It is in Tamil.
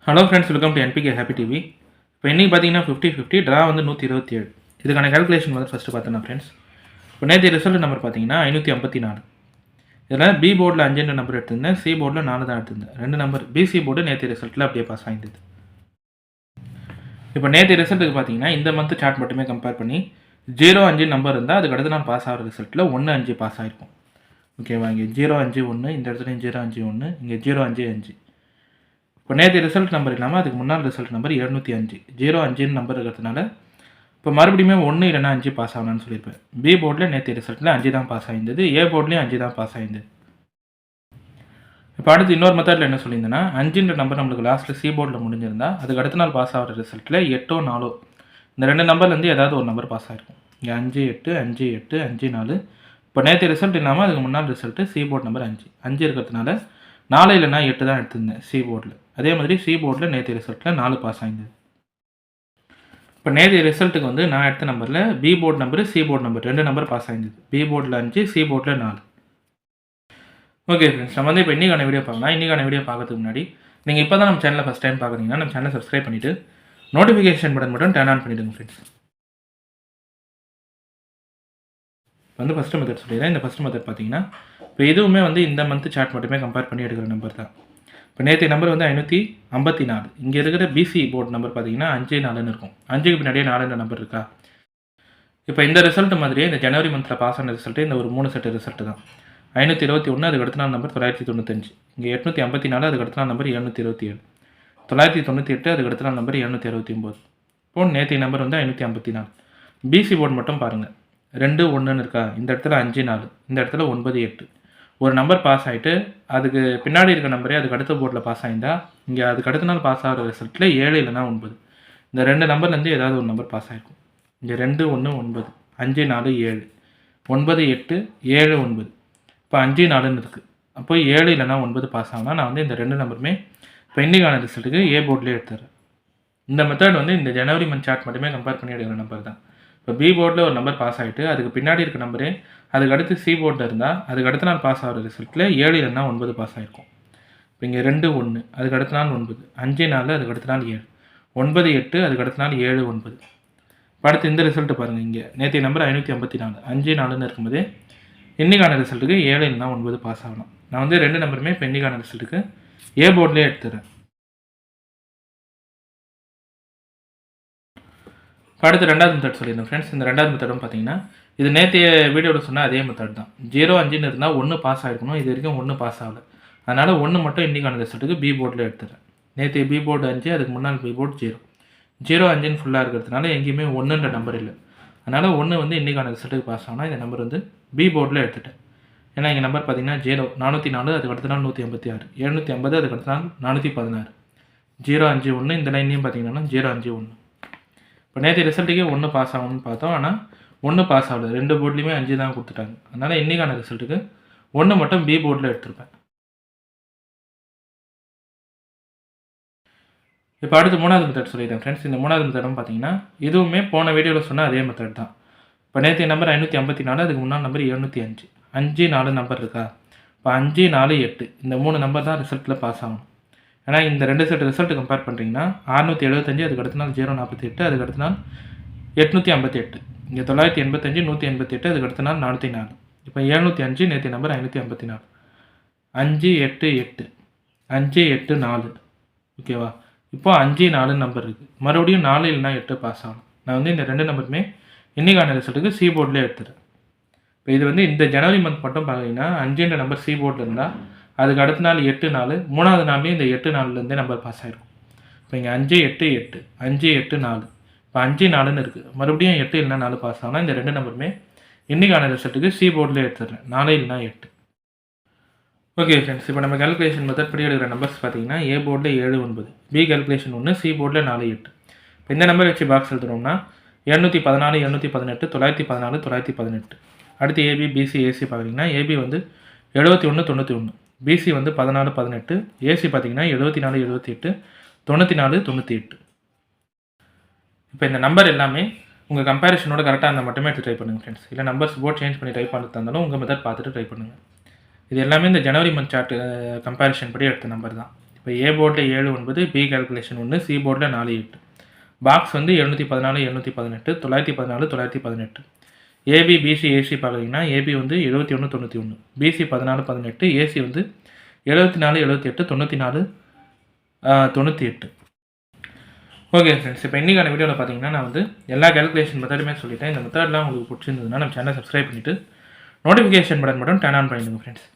Hello friends, welcome to NPK happy TV. இப்போ இன்றைக்கி பார்த்தீங்கன்னா 50-50 ட்ரா வந்து 127. இதுக்கான கேல்குலேஷன் வந்து ஃபஸ்ட்டு பார்த்தோன்னா ஃப்ரெண்ட்ஸ், இப்போ நேற்று ரிசல்ட் நம்பர் பார்த்தீங்கன்னா 554. இதில் பி போர்டில் 5 நம்பர் எடுத்திருந்தேன், சி போர்டில் 4 தான் எடுத்திருந்தேன். 2 நம்பர் பிசி போர்டு நேற்று ரிசல்ட்டில் அப்படியே பாஸ் ஆகிடுது. இப்போ நேற்று ரிசல்ட்டுக்கு பார்த்தீங்கன்னா இந்த மந்த் சார்ட் மட்டுமே கம்பேர் பண்ணி 0-5 நம்பர் இருந்தால் அதுக்கு அடுத்து நான் பாஸ் ஆகிற ரிசல்ட்டில் 1-5 பாஸ் ஆகிருக்கும். ஓகேவா? இங்கே 0-5-1, இந்த இடத்துலையும் 0-5-1, இங்கே 0-5-5. இப்போ நேற்று ரிசல்ட் நம்பர் இல்லாமல் அதுக்கு முன்னாள் ரிசல்ட் நம்பர் 705. 0-5 நம்பர் இருக்கிறதுனால இப்போ மறுபடியும் 1 இல்லைனா 5 பாஸ் ஆகலான்னு சொல்லியிருப்பேன். பி போர்டில் நேற்று ரிசல்ட்டில் 5 தான் பாஸ் ஆகிருந்தது, ஏ போர்ட்லேயும் 5 தான் பாஸ் ஆகிருந்தது. இப்போ அடுத்து இன்னொரு மெத்தடில் என்ன சொல்லியிருந்தேன்னா, 5 நம்பர் நம்மளுக்கு லாஸ்ட்டில் சி போர்டில் முடிஞ்சிருந்தா அதுக்கு அடுத்த நாள் பாஸ் ஆகிற ரிசல்ட்டில் 8-4 இந்த 2 நம்பர்லேருந்து ஏதாவது ஒரு நம்பர் பாஸ் ஆகிருக்கும். இங்கே 5-8, 5-8, 5-4. இப்போ நேற்று ரிசல்ட் இல்லாமல் அதுக்கு முன்னாள் ரிசல்ட்டு சி போர்டு நம்பர் 5 இருக்கிறதுனால 4 இல்லைனா 8 தான் எடுத்திருந்தேன் சி போர்டில். அதே மாதிரி சி போர்டில் நேற்று ரிசல்ட்டில் 4 பாஸ் ஆகிருந்தது. இப்போ நேற்று ரிசல்ட்டுக்கு வந்து நான் எடுத்த நம்பரில் B board number, C board number 2 number pass ஆகிருந்தது. பி போர்டில் 5, சி போர்டில் 4. ஓகே ஃப்ரெண்ட்ஸ், நம்ம வந்து இப்போ இன்றைக்கான வீடியோ பார்க்கலாம். இன்றைக்கான வீடியோ பார்க்கறதுக்கு முன்னாடி நீங்கள் இப்போ தான் நம்ம சேனலில் ஃபஸ்ட் டைம் பார்க்குறீங்கன்னா நம்ம சேனலை சப்ஸ்கிரைப் பண்ணிவிட்டு நோட்டிஃபிகேஷன் பட்டன் மட்டும் டர்ன் ஆன் பண்ணிவிடுங்க ஃப்ரெண்ட்ஸ். வந்து ஃபஸ்ட்டு மெத்தட் சொல்லிடுறேன். இந்த ஃபஸ்ட் மெத்தட் பார்த்தீங்கன்னா இப்போ இதுவுமே வந்து இந்த மந்த் சார்ட் மட்டுமே கம்பேர் பண்ணி எடுக்கிற நம்பர் தான். இப்போ நேற்று நம்பர் வந்து 554. இங்கே இருக்கிற பிசி போர்டு நம்பர் பார்த்தீங்கன்னா 5-4ன்னு இருக்கும். 5க்கு பின்னாடியே 4 நம்பர் இருக்கா? இப்போ இந்த ரிசல்ட் மாதிரியே இந்த ஜனவரி மந்தில் பாஸ் ஆன ரிசல்ட்டு இந்த ஒரு 3 செட்டு ரிசல்ட்டு தான். 521 அதுக்கு அடுத்த நாள் நம்பர் 995. இங்கே 854 அதுக்கு அடுத்த நாள் நம்பர் 727. 998 அதுக்கு அடுத்த நாள் நம்பர் 769. இப்போ நேற்று நம்பர் வந்து 554. பிசி போர்டு மட்டும் பாருங்கள், 2-1ன்னு இருக்கா? இந்த இடத்துல 5-4, இந்த இடத்துல 9-8. ஒரு நம்பர் பாஸ் ஆகிட்டு அதுக்கு பின்னாடி இருக்க நம்பரே அதுக்கு அடுத்த போர்டில் பாஸ் ஆகிருந்தா இங்கே அதுக்கு அடுத்த நாள் பாஸ் ஆகிற ரிசல்ட்டில் 7 இல்லைனா 9 இந்த 2 நம்பர்லேருந்து ஏதாவது ஒரு நம்பர் பாஸ் ஆகிருக்கும். இங்கே 2-1-9, 5-4-7, 9-8, 7-9. இப்போ 5-4ன்னு இருக்குது. அப்போ 7 இல்லைனா 9 பாஸ் ஆகுனா நான் வந்து இந்த 2 நம்பருமே இப்போ இன்றைக்கான ரிசல்ட்டுக்கு ஏ போர்ட்லேயே எடுத்துறேன். இந்த மெத்தட் வந்து இந்த ஜனவரி மந்த் சார்ட் மட்டுமே கம்பேர் பண்ணி எடுக்கிற நம்பர் தான். இப்போ பி போர்டில் ஒரு நம்பர் பாஸ் ஆகிட்டு அதுக்கு பின்னாடி இருக்க நம்பரே அதுக்கு அடுத்து சி போர்டில் இருந்தால் அதுக்கு அடுத்த நாள் பாஸ் ஆகிற ரிசல்ட்டில் 7 இல்லைனா 9 பாஸ் ஆகிருக்கும். இப்போ இங்கே 2-1 அதுக்கு அடுத்த நாள் 9, 5-4 அதுக்கு அடுத்த நாள் 7, 9-8 அதுக்கு அடுத்த நாள் 7-9. இப்போ அடுத்து இந்த ரிசல்ட்டு பாருங்கள். இங்கே நேற்று நம்பர் 554, 5-4ன்னு இருக்கும்போது இன்றைக்கான ரிசல்ட்டுக்கு 7 இல்லைனா 9 பாஸ் ஆகணும். நான் வந்து 2 நம்பருமே இப்போ இன்றைக்கான ரிசல்ட்டுக்கு ஏ போர்ட்லேயே எடுத்துறேன். அடுத்து ரெண்டாவது மெத்தட் சொல்லியிருந்தேன் ஃப்ரெண்ட்ஸ். இந்த ரெண்டாவது மெத்தடும் பார்த்தீங்கன்னா இது நேற்றைய வீடியோவில் சொன்னால் அதே மெத்தட் தான். 0-5ன்னு இருந்தால் 1 பாஸ் ஆகிருக்கணும். இது வரைக்கும் 1 பாஸ் ஆகலை. அதனால் 1 மட்டும் இன்றைக்கான ரிசல்ட்டுக்கு பி போர்டில் எடுத்துறேன். நேற்று பி போர்டு 5, அதுக்கு முன்னாள் பி போர்டு 0. 0-5ன்னு ஃபுல்லாக இருக்கிறதுனால எங்கேயுமே 1ன்ற நம்பர் இல்லை. அதனால் 1 வந்து இன்றைக்கான ரிசல்ட்டுக்கு பாஸ் ஆகணும். இந்த நம்பர் வந்து பி போர்டில் எடுத்துட்டேன். ஏன்னா இங்கே நம்பர் பார்த்தீங்கன்னா 0, 404 அதுக்கு அடுத்த நாள் 186, 750 அதுக்கு அடுத்த நாள் 416, 0-5-1 இந்த லைன்லையும் பார்த்தீங்கன்னா 0-5-1. இப்போ நேற்று ரிசல்ட்டுக்கே 1 பாஸ் ஆகணும்னு பார்த்தோம். ஆனால் 1 பாஸ் ஆகலை. 2 போர்ட்லேயுமே 5 தான் கொடுத்துட்டாங்க. அதனால் இன்றைக்கான ரிசல்ட்டுக்கு 1 மட்டும் பி போர்டில் எடுத்திருப்பேன். இப்போ அடுத்து மூணாவது மெத்தட் சொல்லிடுறேன் ஃப்ரெண்ட்ஸ். இந்த மூணாவது மெத்தடும் பார்த்தீங்கன்னா இதுவுமே போன வீடியோவில் சொன்னால் அதே மெத்தட் தான். இப்போ நேற்று நம்பர் 554, அதுக்கு முன்னாள் நம்பர் 705, 5-4 நம்பர் இருக்கா? இப்போ 5-4-8 இந்த 3 நம்பர் தான் ரிசல்ட்டில் பாஸ் ஆகணும். ஏன்னா இந்த 2 செட் ரிசல்ட் கம்பேர் பண்ணுறீங்கன்னா 675 அதுக்கு அடுத்த நாள் 048 அதுக்கு அடுத்த நாள் 858, இங்கே 985, 188 அதுக்கு அடுத்த நாள் 404. இப்போ 705 நேற்று நம்பர் 554, 5-8-8, 5-8-4. ஓகேவா? இப்போ 5-4 நம்பர் இருக்குது. மறுபடியும் 4 இல்லைனா 8 பாஸ் ஆகணும். நான் வந்து இந்த 2 நம்பருமே இன்றைக்கான ரிசல்ட்டுக்கு சி போர்டில் எடுத்துகிறேன். இப்போ இது வந்து இந்த ஜனவரி மந்த் மட்டும் பார்த்தீங்கன்னா 5ன்ற நம்பர் சி போர்டில் இருந்தால் அதுக்கு அடுத்த நாள் 8-4, மூணாவது நாள்லேயும் இந்த 8-4லேருந்தே நம்பர் பாஸ் ஆகிருக்கும். இப்போ இங்கே 5-8-8, 5-8-4, இப்போ 5-4ன்னு இருக்குது. மறுபடியும் 8 இல்லைனா 4 பாஸ் ஆகலாம். இந்த 2 நம்பருமே இன்றைக்கான ரிசல்ட்டுக்கு சி போர்டில் எடுத்துடுறேன். 4 இல்லைனா 8. ஓகே ஃப்ரெண்ட்ஸ், இப்போ நம்ம கேல்குலேஷன் மெத்தட் படி எடுக்கிற நம்பர்ஸ் பார்த்தீங்கன்னா ஏ போர்டில் 7-9, பி கேல்குலேஷன் 1, சி போர்டில் 4-8. இப்போ இந்த நம்பர் வச்சு பாக்ஸ் எழுதுறோம்னா 714, 718, 914, 918. அடுத்து ஏபி, பிசி, ஏசி பார்க்குறீங்கன்னா ஏபி வந்து 71-91, பிசி வந்து 14-18, ஏசி பார்த்தீங்கன்னா 74-78, 94-98. இப்போ இந்த நம்பர் எல்லாமே உங்கள் கம்பேரிஷனோட கரெக்டாக இருந்தால் மட்டுமே எடுத்து ட்ரை பண்ணுங்கள் ஃப்ரெண்ட்ஸ். இல்லை நம்பர்ஸ் போர்ட் சேஞ்ச் பண்ணி ட்ரை பண்ணுறதா இருந்தாலும் உங்கள் மெத்தட் பார்த்துட்டு ட்ரை பண்ணுங்கள். இது எல்லாமே இந்த ஜனவரி மந்த் சார்ட் கம்பேரிஷன் படி எடுத்த நம்பர் தான். இப்போ ஏ போர்டில் 7 9, பி கால்குலேஷன் 1, சி போர்டில் 4 8. பாக்ஸ் வந்து 714 718, 914 918. ஏபி பிசி ஏசி பார்க்குறீங்கன்னா ஏபி வந்து 71 91, பிசி 14 18, ஏசி வந்து 74 78 94 98. ஓகே ஃப்ரெண்ட்ஸ், இப்போ இன்றைக்கான வீடியோவில் பார்த்தீங்கன்னா நான் வந்து எல்லா கேல்குலேஷன் மெத்தடுமே சொல்லிட்டேன். இந்த மெத்தட்லாம் உங்களுக்கு பிடிச்சிருந்ததுன்னா நம்ம சேனலை சப்ஸ்கிரைப் பண்ணிவிட்டு நோட்டிஃபிகேஷன் பட்டன் மட்டும் டர்ன் ஆன் பண்ணிடுங்க ஃப்ரெண்ட்ஸ்.